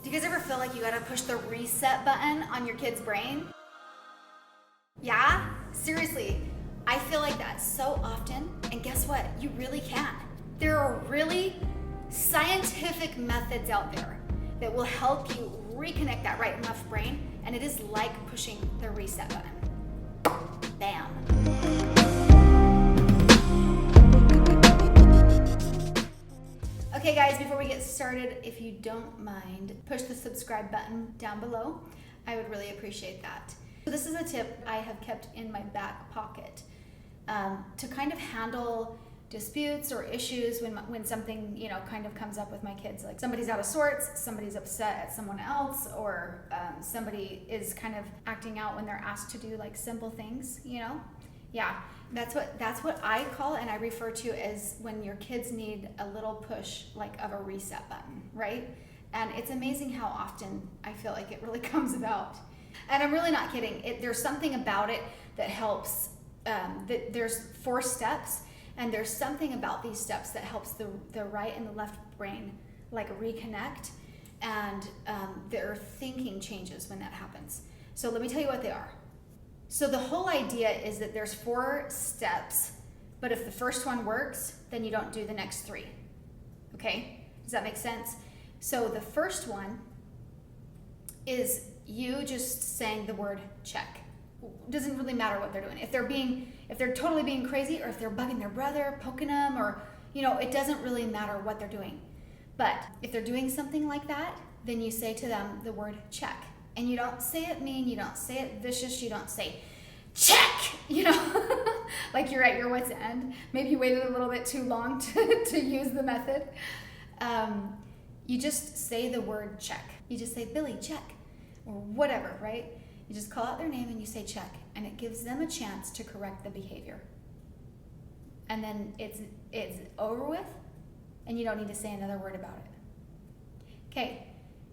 Do you guys ever feel like you gotta push the reset button on your kid's brain? Yeah? Seriously, I feel like that so often, and guess what? You really can. There are really scientific methods out there that will help you reconnect that right and left brain, and it is like pushing the reset button. Bam. Okay guys, before we get started, if you don't mind, push the subscribe button down below. I would really appreciate that. So this is a tip I have kept in my back pocket to kind of handle disputes or issues when something, you know, kind of comes up with my kids. Like somebody's out of sorts, somebody's upset at someone else, or somebody is kind of acting out when they're asked to do like simple things, you know? Yeah, that's what I call and I refer to as when your kids need a little push, like of a reset button, right? And it's amazing how often I feel like it really comes about. And I'm really not kidding. There's something about it that helps. There's 4 steps, and there's something about these steps that helps the right and the left brain like reconnect, and their thinking changes when that happens. So let me tell you what they are. So the whole idea is that there's 4 steps, but if the first one works, then you don't do the next 3. Okay? Does that make sense? So the first one is you just saying the word check. Doesn't really matter what they're doing. If they're totally being crazy, or if they're bugging their brother, poking them, or, you know, it doesn't really matter what they're doing. But if they're doing something like that, then you say to them the word check. And you don't say it mean, you don't say it vicious, you don't say check, you know, like you're at your wit's end. Maybe you waited a little bit too long to use the method. You just say the word check. You just say, Billy, check, or whatever, right? You just call out their name and you say check, and it gives them a chance to correct the behavior. And then it's over with, and you don't need to say another word about it. Okay,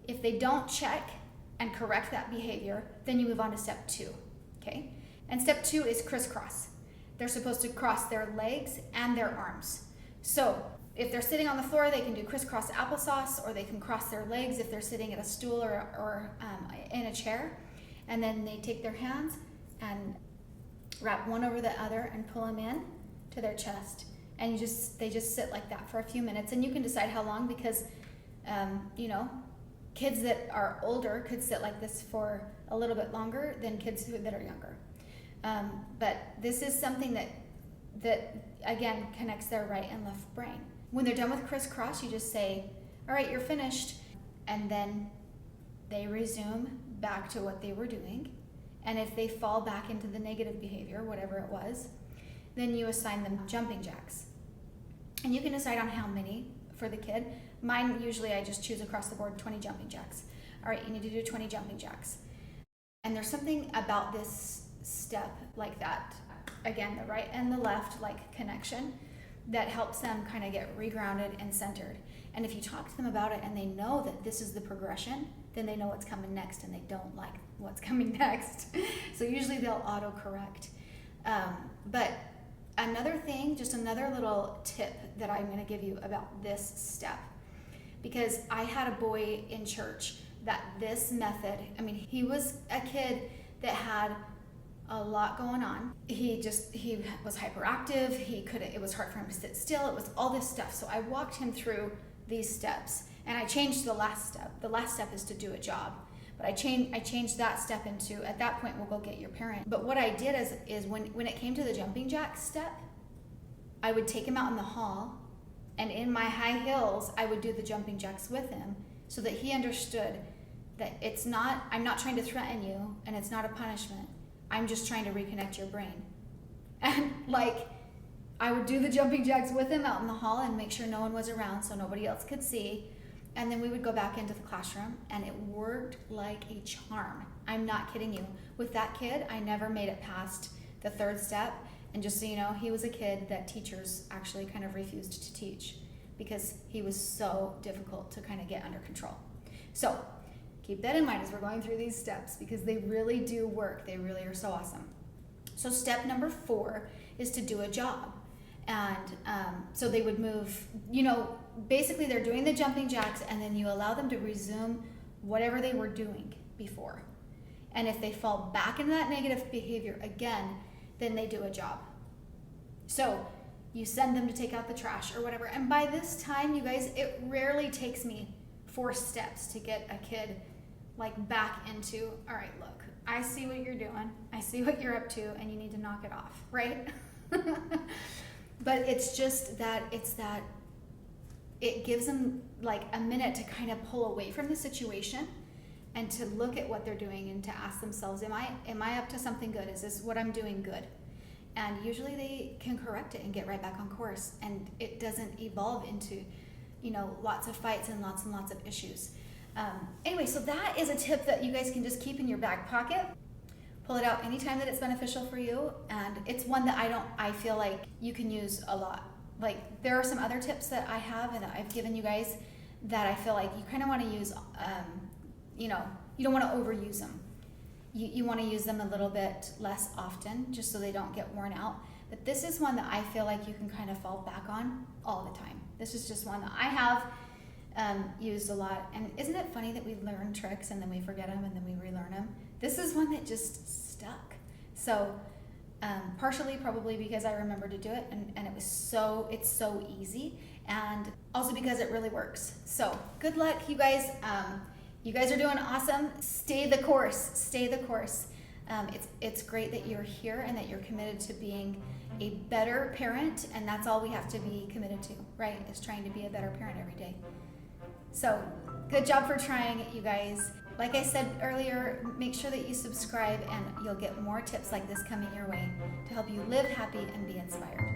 if they don't check and correct that behavior, then you move on to step 2, okay? And step 2 is crisscross. They're supposed to cross their legs and their arms. So if they're sitting on the floor, they can do crisscross applesauce, or they can cross their legs if they're sitting at a stool or in a chair. And then they take their hands and wrap one over the other and pull them in to their chest. And they just sit like that for a few minutes. And you can decide how long, because, you know, kids that are older could sit like this for a little bit longer than kids that are younger. But this is something that again connects their right and left brain. When they're done with crisscross, you just say, all right, you're finished. And then they resume back to what they were doing. And if they fall back into the negative behavior, whatever it was, then you assign them jumping jacks. And you can decide on how many for the kid. Mine, usually I just choose across the board 20 jumping jacks. All right, you need to do 20 jumping jacks. And there's something about this step like that, again, the right and the left like connection, that helps them kind of get regrounded and centered. And if you talk to them about it and they know that this is the progression, then they know what's coming next, and they don't like what's coming next. So usually they'll auto-correct. But another thing, just another little tip that I'm gonna give you about this step, because I had a boy in church that this method, I mean, he was a kid that had a lot going on. He was hyperactive. It was hard for him to sit still. It was all this stuff. So I walked him through these steps, and I changed the last step. The last step is to do a job. But I changed that step into, at that point, we'll go get your parent. But what I did is when it came to the jumping jack step, I would take him out in the hall, and in my high heels, I would do the jumping jacks with him, so that he understood that I'm not trying to threaten you, and it's not a punishment. I'm just trying to reconnect your brain. And like, I would do the jumping jacks with him out in the hall and make sure no one was around so nobody else could see. And then we would go back into the classroom, and it worked like a charm. I'm not kidding you. With that kid, I never made it past the 3rd step. And just so you know, he was a kid that teachers actually kind of refused to teach because he was so difficult to kind of get under control. So keep that in mind as we're going through these steps, because they really do work. They really are so awesome. So step number 4 is to do a job. And so they would move, you know, basically they're doing the jumping jacks, and then you allow them to resume whatever they were doing before. And if they fall back into that negative behavior again, then they do a job. So you send them to take out the trash or whatever. And by this time, you guys, it rarely takes me 4 steps to get a kid like back into, all right, look, I see what you're doing. I see what you're up to, and you need to knock it off, right? But it's just that, it gives them like a minute to kind of pull away from the situation and to look at what they're doing and to ask themselves, am I up to something good? Is this what I'm doing good? And usually they can correct it and get right back on course, and it doesn't evolve into, lots of fights and lots of issues. Anyway, so that is a tip that you guys can just keep in your back pocket. Pull it out anytime that it's beneficial for you, and it's one that I feel like you can use a lot. Like, there are some other tips that I have and that I've given you guys that I feel like you kind of want to use, you don't want to overuse them. You want to use them a little bit less often, just so they don't get worn out. But this is one that I feel like you can kind of fall back on all the time. This is just one that I have used a lot. And isn't it funny that we learn tricks and then we forget them and then we relearn them? This is one that just stuck. So partially probably because I remember to do it, and it's so easy, and also because it really works. So good luck, you guys. You guys are doing awesome. Stay the course. It's great that you're here and that you're committed to being a better parent, and that's all we have to be committed to, right? Is trying to be a better parent every day. So good job for trying it, you guys. Like I said earlier, make sure that you subscribe and you'll get more tips like this coming your way to help you live happy and be inspired.